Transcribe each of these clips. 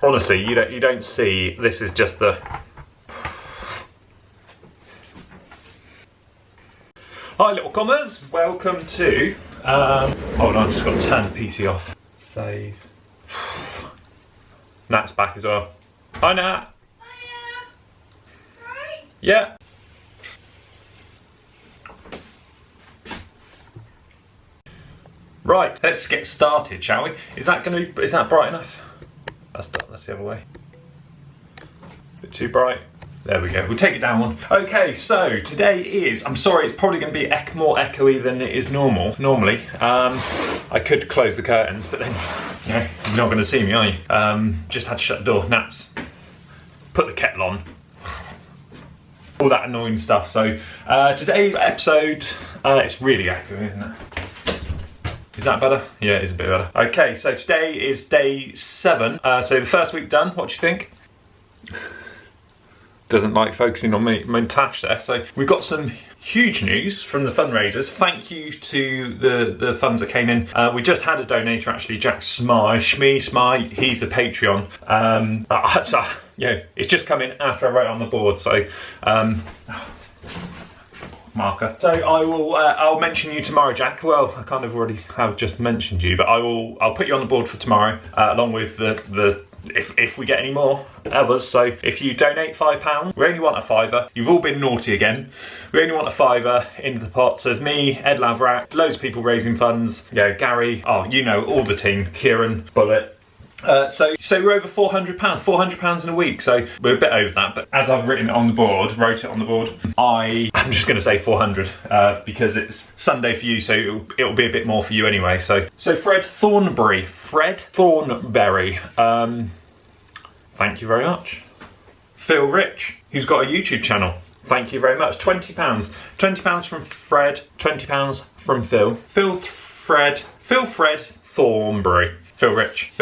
Honestly, you don't see, this is just the... Hi little commas, welcome to, hold on, I've just got to turn the PC off. Save. Nat's back as well. Hi Nat. Hiya. Right? Yeah. Right, let's get started, shall we? Is that bright enough? That's the other way. Bit too bright. There we go, we'll take it down one. Okay, so today is, I'm sorry, it's probably going to be more echoey than it is normally. I could close the curtains, but then, you know, you're not going to see me, are you? Just had to shut the door. Nats, put the kettle on. All that annoying stuff. So, today's episode, it's really echoey, isn't it? Is that better? Yeah, it is a bit better. Okay, so today is day 7. So the first week done, what do you think? Doesn't like focusing on me and Tash there. So we've got some huge news from the fundraisers. Thank you to the funds that came in. We just had a donator actually, Jack Smie, he's a Patreon. So, yeah, it's just come in after I wrote on the board. So, marker. So I'll mention you tomorrow, Jack. Well, I kind of already have just mentioned you, but I'll put you on the board for tomorrow, along with the if we get any more others. So if you donate £5, we only want a £5. You've all been naughty again. We only want a £5 into the pot. So there's me, Ed Lavrak, loads of people raising funds. You know, Gary, oh, you know, all the team, Kieran, Bullet. So we're over £400 in a week, so we're a bit over that, but as I've wrote it on the board, I'm just going to say 400 because it's Sunday for you, so it'll be a bit more for you anyway. So Fred Thornberry, thank you very much. Phil Rich, who's got a YouTube channel, thank you very much. £20 from Fred, £20 from Phil. Phil Fred Thornberry. Phil Rich.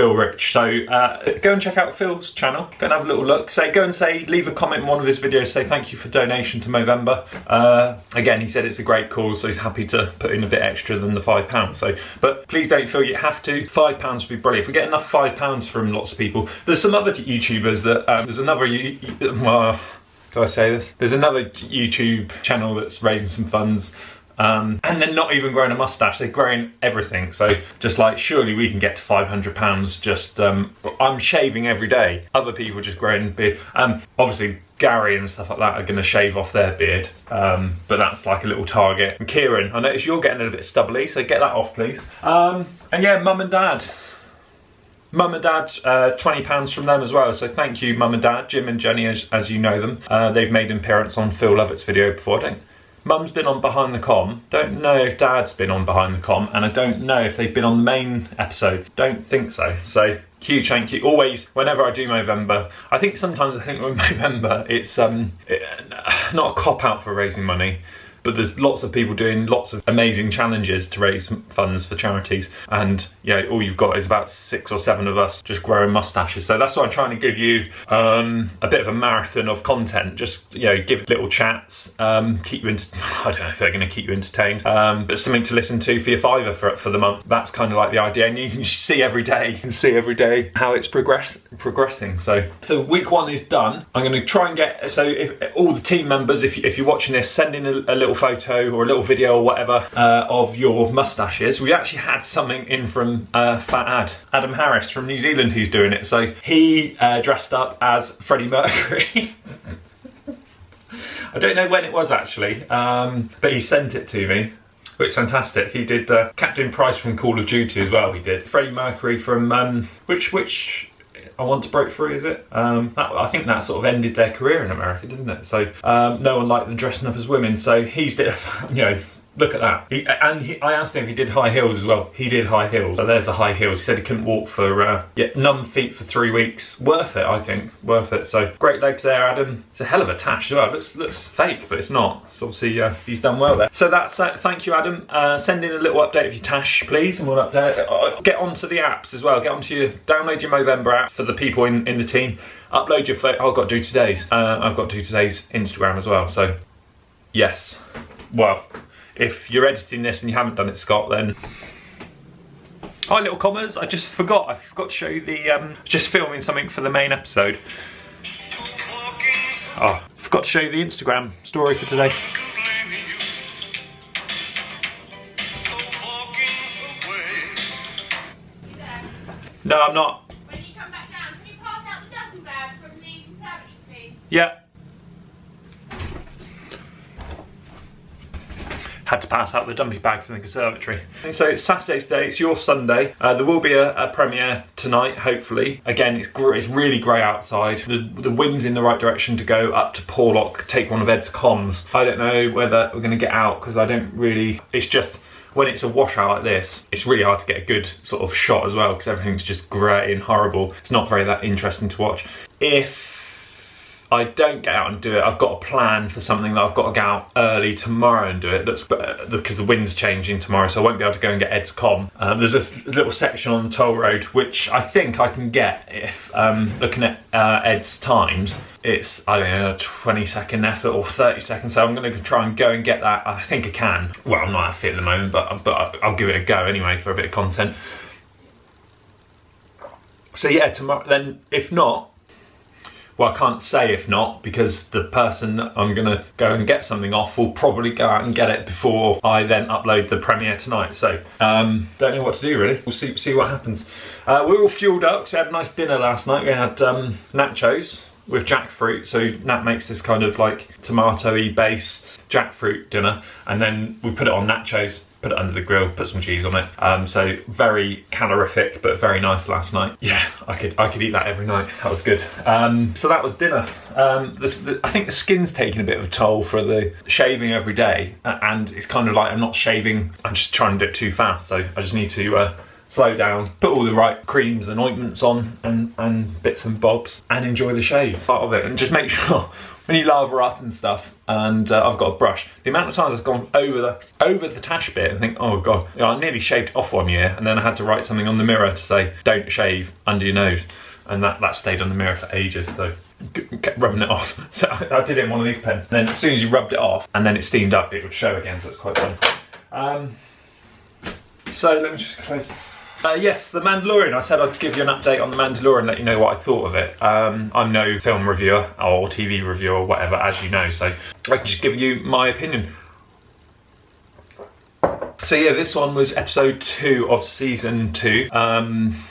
So go and check out Phil's channel. Go and have a little look. Leave a comment in one of his videos. Say thank you for donation to MOVEMBER. Again, he said it's a great cause, so he's happy to put in a bit extra than the £5. So, but please don't feel you have to. £5 would be brilliant. If we get enough £5 from lots of people, there's some other YouTubers that there's another. Do I say this? There's another YouTube channel that's raising some funds. And they're not even growing a moustache, they're growing everything. So just like, surely we can get to £500 just, I'm shaving every day. Other people just growing beard. Obviously Gary and stuff like that are gonna shave off their beard. But that's like a little target. And Kieran, I notice you're getting a little bit stubbly, so get that off please. And yeah, Mum and Dad, £20 from them as well. So thank you Mum and Dad, Jim and Jenny as you know them. They've made an appearance on Phill Lovett's video before, I think. Mum's been on Behind the Com. Don't know if Dad's been on Behind the Com, and I don't know if they've been on the main episodes. Don't think so. So huge thank you. Always, whenever I do MOVEMBER, I think with MOVEMBER, it's not a cop out for raising money. But there's lots of people doing lots of amazing challenges to raise funds for charities, and you know, all you've got is about 6 or 7 of us just growing moustaches. So that's why I'm trying to give you a bit of a marathon of content. Just, you know, give little chats, keep you I don't know if they're going to keep you entertained, but something to listen to for your £5 for the month. That's kind of like the idea, and you can see every day how it's progressing. So week 1 is done. I'm going to try and get, so if all the team members, if you're watching this, send in a little photo or a little video or whatever of your moustaches. We actually had something in from Fat Adam Harris from New Zealand who's doing it. So he dressed up as Freddie Mercury. I don't know when it was actually, but he sent it to me. It's fantastic. He did Captain Price from Call of Duty as well. He did Freddie Mercury from which I Want to Break Free, is it? I think that sort of ended their career in America, didn't it? So no one liked them dressing up as women. So he's did, you know, look at that. I asked him if he did high heels as well. He did high heels. So there's the high heels. He said he couldn't walk for numb feet for 3 weeks. Worth it, I think. Worth it. So great legs there, Adam. It's a hell of a tash as well. Looks fake, but it's not. So obviously he's done well there. So that's thank you, Adam. Send in a little update of your tash, please, and we'll update. Get onto the apps as well. Download your MOVEMBER app for the people in the team. Upload your photo. I've got to do today's. I've got to do today's Instagram as well. So yes, well, if you're editing this and you haven't done it, Scott, then Hi little commas, I forgot to show you the, just filming something for the main episode. Oh, forgot to show you the Instagram story for today. No, I'm not. When you come back down, can you pass out the duffel bag from the conservatory, please? Yeah. Had to pass out the dumpy bag from the conservatory. And so it's Saturday today, it's your Sunday. There will be a premiere tonight, hopefully. Again, it's really grey outside. The wind's in the right direction to go up to Porlock, take one of Ed's comms. I don't know whether we're going to get out because I don't really, it's just, when it's a washout like this, it's really hard to get a good sort of shot as well because everything's just grey and horrible. It's not very that interesting to watch. If I don't get out and do it, I've got a plan for something that I've got to get out early tomorrow and do it, because the wind's changing tomorrow, so I won't be able to go and get Ed's comm. There's this little section on the toll road which I think I can get if, looking at Ed's times, it's, I don't know, a 20-second effort or 30 seconds, so I'm going to try and go and get that. I think I can. Well, I'm not at fit at the moment, but I'll give it a go anyway for a bit of content. So yeah, tomorrow, then if not, well, I can't say if not, because the person that I'm gonna go and get something off will probably go out and get it before I then upload the premiere tonight. So, don't know what to do really. We'll see what happens. We're all fueled up, so we had a nice dinner last night. We had nachos with jackfruit. So Nat makes this kind of like tomato-y based jackfruit dinner, and then we put it on nachos, put it under the grill, put some cheese on it. So very calorific, but very nice last night. Yeah, I could eat that every night. That was good. So that was dinner. I think the skin's taking a bit of a toll for the shaving every day, and it's kind of like I'm not shaving, I'm just trying to do it too fast. So I just need to slow down, put all the right creams and ointments on, and bits and bobs, and enjoy the shave part of it, and just make sure when you lather up and stuff, and I've got a brush, the amount of times I've gone over the tash bit and think, oh god, you know, I nearly shaved off one year, and then I had to write something on the mirror to say, don't shave under your nose, and that stayed on the mirror for ages, so kept rubbing it off. So I did it in one of these pens, and then as soon as you rubbed it off, and then it steamed up, it would show again, so it's quite fun. So let me just close. Yes, The Mandalorian. I said I'd give you an update on The Mandalorian, let you know what I thought of it. I'm no film reviewer or TV reviewer or whatever, as you know, so I can just give you my opinion. So yeah, this one was episode 2 of season 2,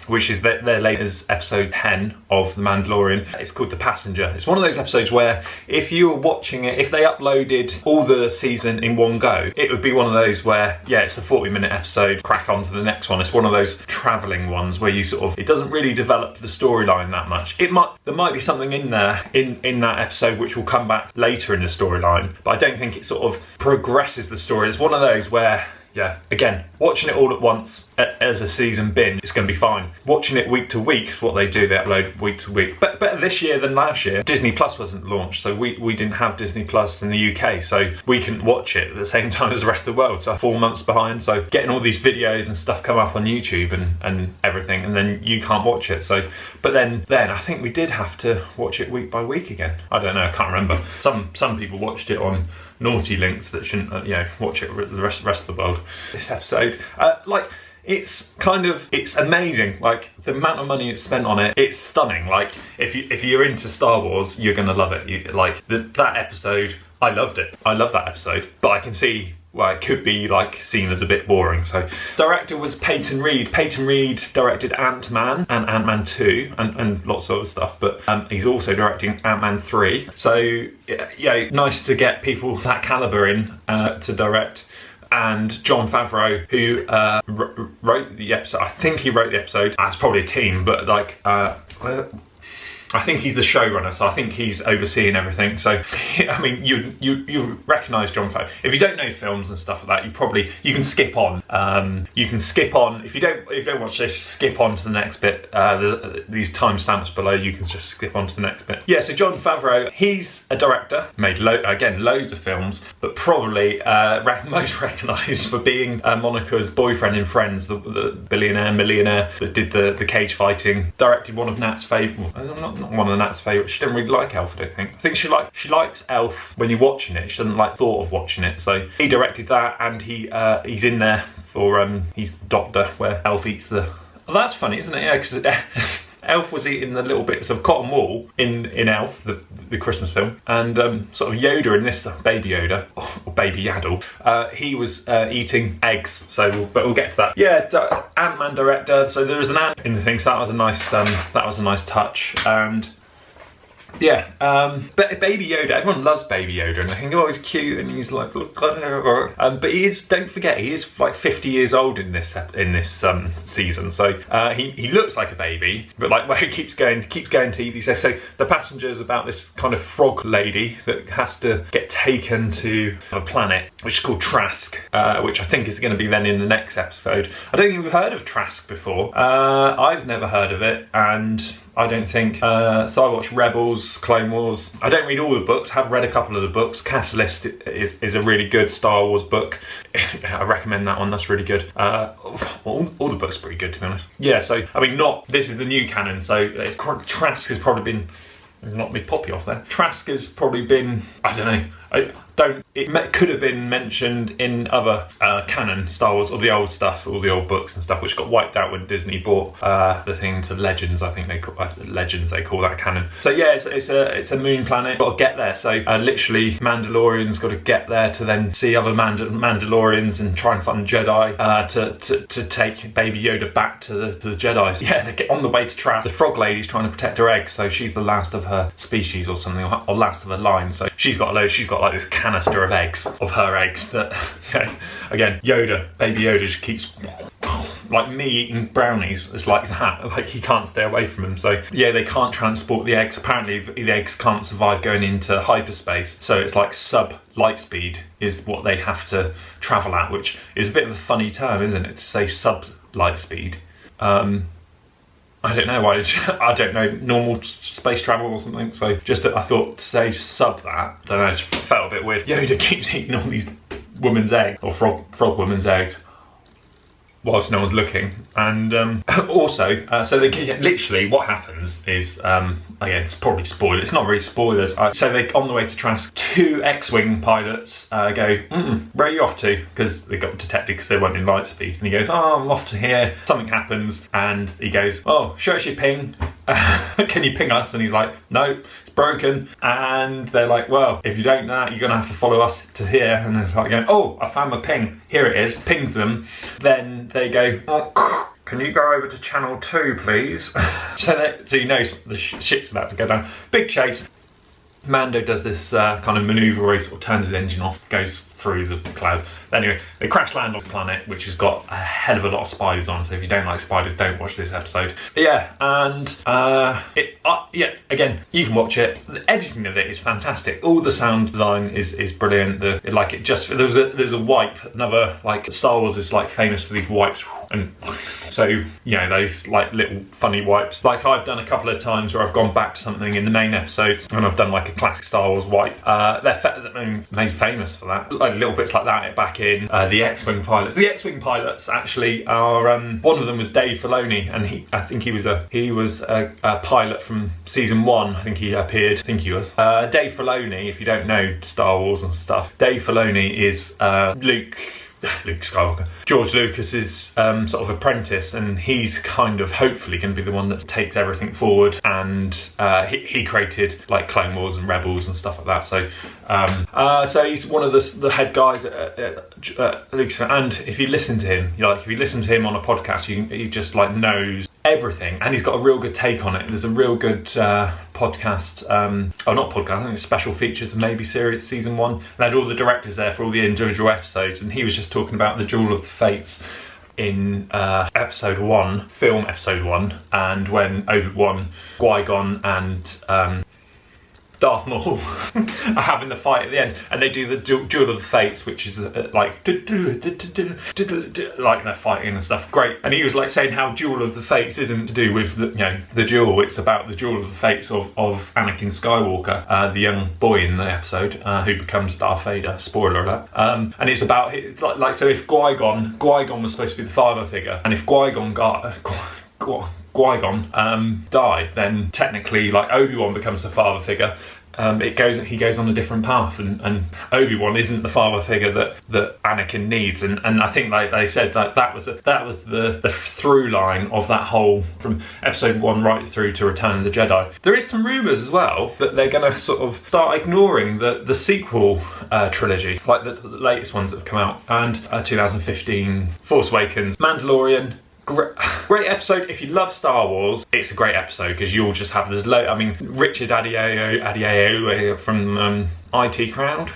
which is their latest episode 10 of The Mandalorian. It's called The Passenger. It's one of those episodes where if you were watching it, if they uploaded all the season in one go, it would be one of those where, yeah, it's a 40-minute episode, crack on to the next one. It's one of those travelling ones where you sort of, it doesn't really develop the storyline that much. There might be something in there, in that episode which will come back later in the storyline, but I don't think it sort of progresses the story. It's one of those where, yeah, again, watching it all at once as a season bin, it's going to be fine. Watching it week to week is what they do, they upload week to week. But better this year than last year. Disney Plus wasn't launched, so we didn't have Disney Plus in the UK, so we couldn't watch it at the same time as the rest of the world, so 4 months behind. So getting all these videos and stuff come up on YouTube and everything, and then you can't watch it. So, but then I think we did have to watch it week by week again. I don't know, I can't remember. Some people watched it on naughty links that shouldn't, you know, watch it the rest of the world. This episode, like, it's amazing. Like, the amount of money it's spent on it, it's stunning. Like, if you're into Star Wars, you're gonna love it. That episode, I loved it. I love that episode, but I can see, well, it could be like seen as a bit boring. So director was Peyton Reed. Peyton Reed directed Ant-Man and Ant-Man 2 and lots of other stuff, but he's also directing Ant-Man 3. So yeah, nice to get people that caliber in to direct. And Jon Favreau, who wrote the episode, I think he wrote the episode. It's probably a team, but like, I think he's the showrunner, so I think he's overseeing everything. So, I mean, you recognise Jon Favreau. If you don't know films and stuff like that, you can skip on. You can skip on if you don't watch this. Skip on to the next bit. There's these timestamps below. You can just skip on to the next bit. Yeah. So Jon Favreau, he's a director. Made loads of films, but probably most recognised for being Monica's boyfriend in Friends, the billionaire millionaire that did the cage fighting. Directed one of Nat's favourite. Not one of Nat's favourites. She didn't really like Elf, I don't think. I think she likes Elf when you're watching it. She doesn't like thought of watching it. So he directed that, and he's in there Elf, or he's the doctor where Elf eats the... Oh, that's funny, isn't it? Yeah, because Elf was eating the little bits of cotton wool in Elf, the Christmas film, and sort of Yoda in this, Baby Yoda, or Baby Yaddle, he was eating eggs. So, but we'll get to that. Yeah, Ant-Man director. So there is an ant in the thing. So that was a nice touch. And yeah, but Baby Yoda, everyone loves Baby Yoda, and they think, oh, he's cute, and he's like, but he is, don't forget, he is like 50 years old in this season, so he looks like a baby, but like where he keeps going to eat these. So the passenger is about this kind of frog lady that has to get taken to a planet which is called Trask, which I think is going to be then in the next episode. I don't think we've heard of Trask before. I've never heard of it, and I don't think, so I watched Rebels, Clone Wars. I don't read all the books, have read a couple of the books. Catalyst is a really good Star Wars book. I recommend that one, that's really good. All the books are pretty good, to be honest. Yeah, so, I mean, this is the new canon, so Trask has probably been, not me poppy off there. Trask has probably been, I don't know, it could have been mentioned in other canon Star Wars, or the old stuff, all the old books and stuff, which got wiped out when Disney bought the thing to Legends. I think they call Legends. They call that canon. So yeah, it's a moon planet. Got to get there. So literally, Mandalorian's got to get there to then see other Mandalorians and try and find the Jedi to take Baby Yoda back to the Jedi. Yeah, they get on the way to trap. The frog lady's trying to protect her eggs, so she's the last of her species or something, or last of her line. So she's got like this canister of eggs, of her eggs that, you know, again, Baby Yoda just keeps, like me eating brownies, it's like that, like he can't stay away from them. So yeah, they can't transport the eggs. Apparently the eggs can't survive going into hyperspace, so it's like sub-light speed is what they have to travel at, which is a bit of a funny term, isn't it, to say sub-light speed. I don't know why, I don't know, normal space travel or something, so just I thought to say sub that, I don't know, it just felt a bit weird. Yoda keeps eating all these women's eggs, or frog women's eggs, whilst no one's looking. And also, so they literally what happens is, again, it's probably spoilers, it's not really spoilers. So they, on the way to Trask, 2 X-Wing pilots go, where are you off to? Because they got detected because they weren't in light speed. And he goes, oh, I'm off to here. Something happens, and he goes, oh, show us your ping. Can you ping us? And he's like, no, it's broken. And they're like, well, if you don't know that, you're gonna have to follow us to here. And it's like going, oh, I found my ping. Here it is. Pings them. Then they go, oh, can you go over to channel 2, please? so you know the shit's about to go down. Big chase. Mando does this kind of manoeuvre where he sort of turns his engine off, goes through the clouds. Anyway, they crash land on the planet, which has got a hell of a lot of spiders on, so if you don't like spiders, don't watch this episode. But yeah, and yeah, again, you can watch it. The editing of it is fantastic. All the sound design is brilliant. There was a wipe, another, like, Star Wars is like famous for these wipes, and so, you know, those like little funny wipes. Like I've done a couple of times where I've gone back to something in the main episode and I've done like a classic Star Wars wipe. They're made famous for that. Like little bits like that back in the X-Wing pilots. The X-Wing pilots actually are, one of them was Dave Filoni, and I think he was a pilot from season 1. I think he appeared. I think he was. Dave Filoni, if you don't know Star Wars and stuff, Dave Filoni is Luke Skywalker, George Lucas's sort of apprentice, and he's kind of hopefully going to be the one that takes everything forward, and he created like Clone Wars and Rebels and stuff like that. So he's one of the head guys at Lucas, and if you listen to him, if you listen to him on a podcast, he just like knows everything, and he's got a real good take on it. There's a real good podcast, not podcast, I think it's special features of Maybe Series season 1. They had all the directors there for all the individual episodes, and he was just talking about the Duel of the Fates in episode 1, film episode 1, and when Obi-Wan, Qui-Gon and Darth Maul are having the fight at the end, and they do the Duel of the Fates, which is like they're fighting and stuff. Great. And he was like saying how Duel of the Fates isn't to do with the duel. It's about the Duel of the Fates of Anakin Skywalker, the young boy in the episode who becomes Darth Vader. Spoiler alert. And it's about like so if Qui-Gon was supposed to be the father figure, and if Qui-Gon died, then technically like Obi-Wan becomes the father figure, he goes on a different path, and Obi-Wan isn't the father figure that Anakin needs, and I think like they said that was the through line of that whole from episode 1 right through to Return of the Jedi. There is some rumours as well that they're going to sort of start ignoring the sequel trilogy, like the latest ones that have come out, and 2015 Force Awakens, Mandalorian. Great episode. If you love Star Wars, it's a great episode because you'll just have this I mean, Richard Adeoye from IT Crowd.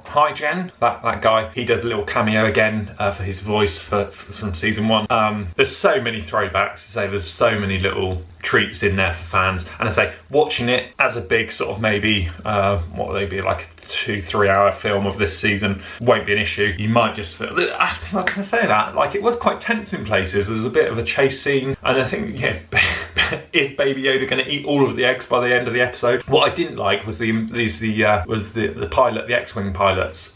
Hi Jen, that guy, he does a little cameo again for his voice from season 1. There's so many throwbacks, there's so many little treats in there for fans, and I say watching it as a big sort of maybe what will they be, like a 2-3 hour film of this season won't be an issue. You might just feel, I can say that, like it was quite tense in places. There's a bit of a chase scene, and I think, yeah, is Baby Yoda going to eat all of the eggs by the end of the episode? What I didn't like was the pilot, the X-Wing pilots,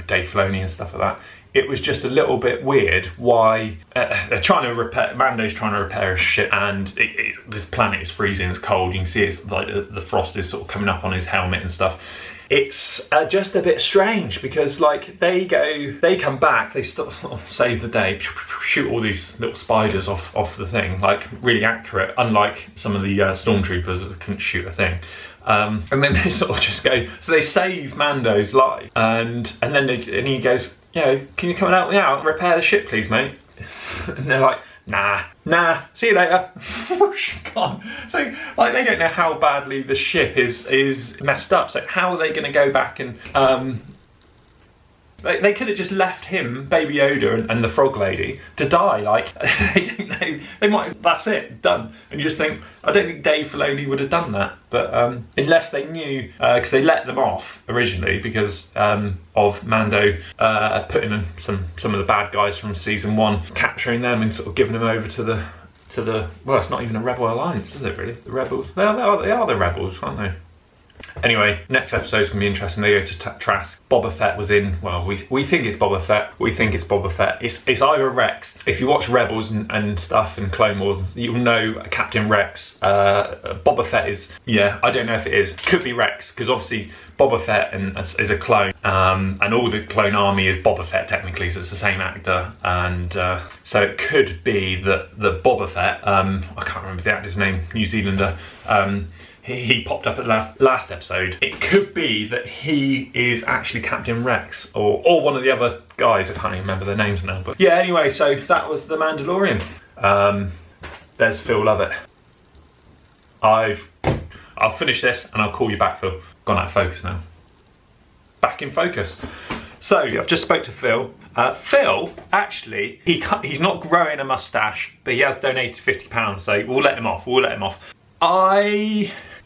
Dave Filoni and stuff like that. It was just a little bit weird why they're trying to repair, Mando's trying to repair his ship, and this planet is freezing, it's cold, you can see it's like the frost is sort of coming up on his helmet and stuff. It's just a bit strange because like they come back, they save the day, shoot all these little spiders off the thing, like really accurate, unlike some of the stormtroopers that couldn't shoot a thing. And then they sort of just go, so they save Mando's life, and then he goes, you know, can you come out now, repair the ship please mate? And they're like, nah, see you later. Whoosh, gone. So like they don't know how badly the ship is messed up, so how are they going to go back and they could have just left him, Baby Yoda and the frog lady to die. Like they didn't know, they might, that's it, done. And you just think, I don't think Dave Filoni would have done that, but unless they knew, because they let them off originally because of Mando putting in some of the bad guys from season 1, capturing them and sort of giving them over to the well, it's not even a rebel alliance, is it really? The rebels, they are the rebels, aren't they? Anyway, next episode's gonna be interesting. They go to Trask. Boba Fett was in, well, we think it's Boba Fett. We think it's Boba Fett. It's either Rex. If you watch Rebels and stuff and Clone Wars, you'll know Captain Rex. Boba Fett is, yeah, I don't know if it is. Could be Rex, because obviously Boba Fett is a clone, and all the clone army is Boba Fett technically, so it's the same actor, and so it could be that the Boba Fett, I can't remember the actor's name, New Zealander, he popped up at last episode. It could be that he is actually Captain Rex, or one of the other guys. I can't even remember their names now. But yeah, anyway, so that was The Mandalorian. There's Phill Lovett. I'll finish this and I'll call you back, Phill. Gone out of focus now. Back in focus. So I've just spoke to Phill. Phill, actually, he's not growing a mustache, but he has donated £50, so we'll let him off.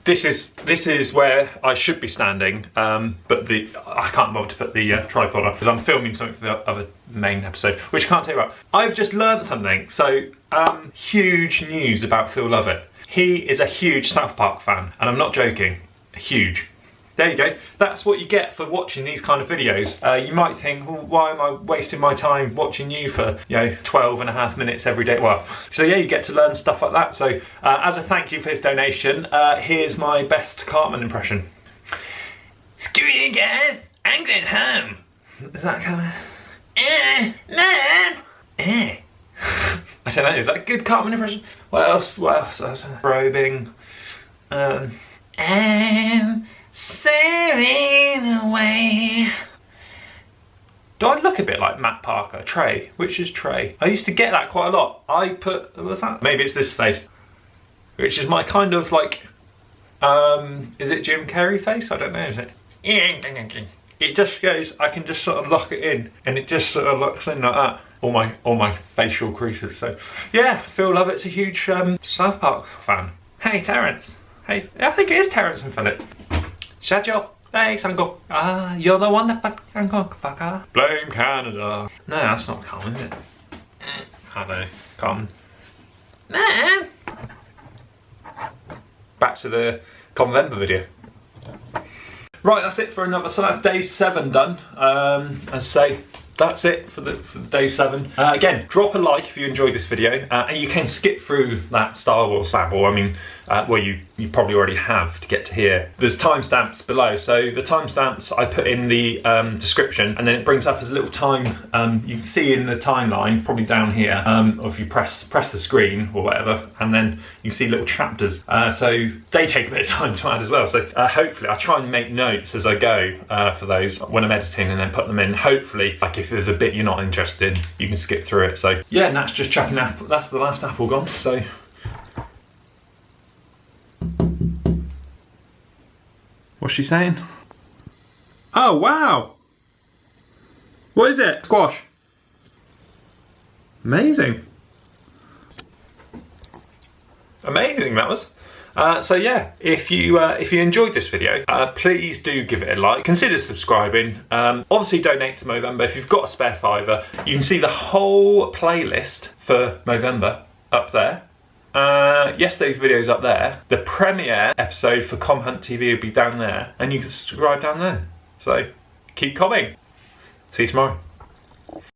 This is where I should be standing, but I can't bother to put the tripod on because I'm filming something for the other main episode, which I can't tell you about. I've just learned something. So huge news about Phill Lovett. He is a huge South Park fan, and I'm not joking. Huge. There you go. That's what you get for watching these kind of videos. You might think, well, why am I wasting my time watching you for 12.5 minutes every day? Well, so yeah, you get to learn stuff like that. So as a thank you for his donation, here's my best Cartman impression. Screw you guys, I'm going home. Is that coming? Mom! I don't know, is that a good Cartman impression? What else? Probing. Sailing away. Do I look a bit like Matt Parker? Trey? Which is Trey? I used to get that quite a lot. What's that? Maybe it's this face. Which is my kind of like, is it Jim Carrey face? I don't know, is it? It just goes, I can just sort of lock it in and it just sort of locks in like that. All my facial creases. So yeah, Phill Lovett's a huge South Park fan. Hey Terrence. Hey, I think it is Terrence and Philip. Shut up. Thanks, Uncle. You're the one that fucker. Blame Canada. No, that's not common, is it? I don't know. Common. Nah. Back to the KOMvember video. Right, that's it for another. So that's day 7 done. As I say, that's it for the day 7. Again, drop a like if you enjoyed this video, and you can skip through that Star Wars babble. I mean, well, you probably already have to get to here. There's timestamps below, so the timestamps I put in the description, and then it brings up as a little time, you can see in the timeline, probably down here, or if you press the screen or whatever, and then you can see little chapters. So they take a bit of time to add as well. So hopefully I try and make notes as I go for those when I'm editing, and then put them in. Hopefully, like if there's a bit you're not interested in, you can skip through it. So yeah, Nat's just chucking apple. That's the last apple gone. So what's she saying? Oh wow! What is it? Squash. Amazing. Amazing that was. So yeah, if you enjoyed this video, please do give it a like. Consider subscribing. Obviously donate to Movember. If you've got a spare £5, you can see the whole playlist for Movember up there. Yesterday's video's up there. The premiere episode for KOM HUNT TV will be down there, and you can subscribe down there. So keep coming. See you tomorrow.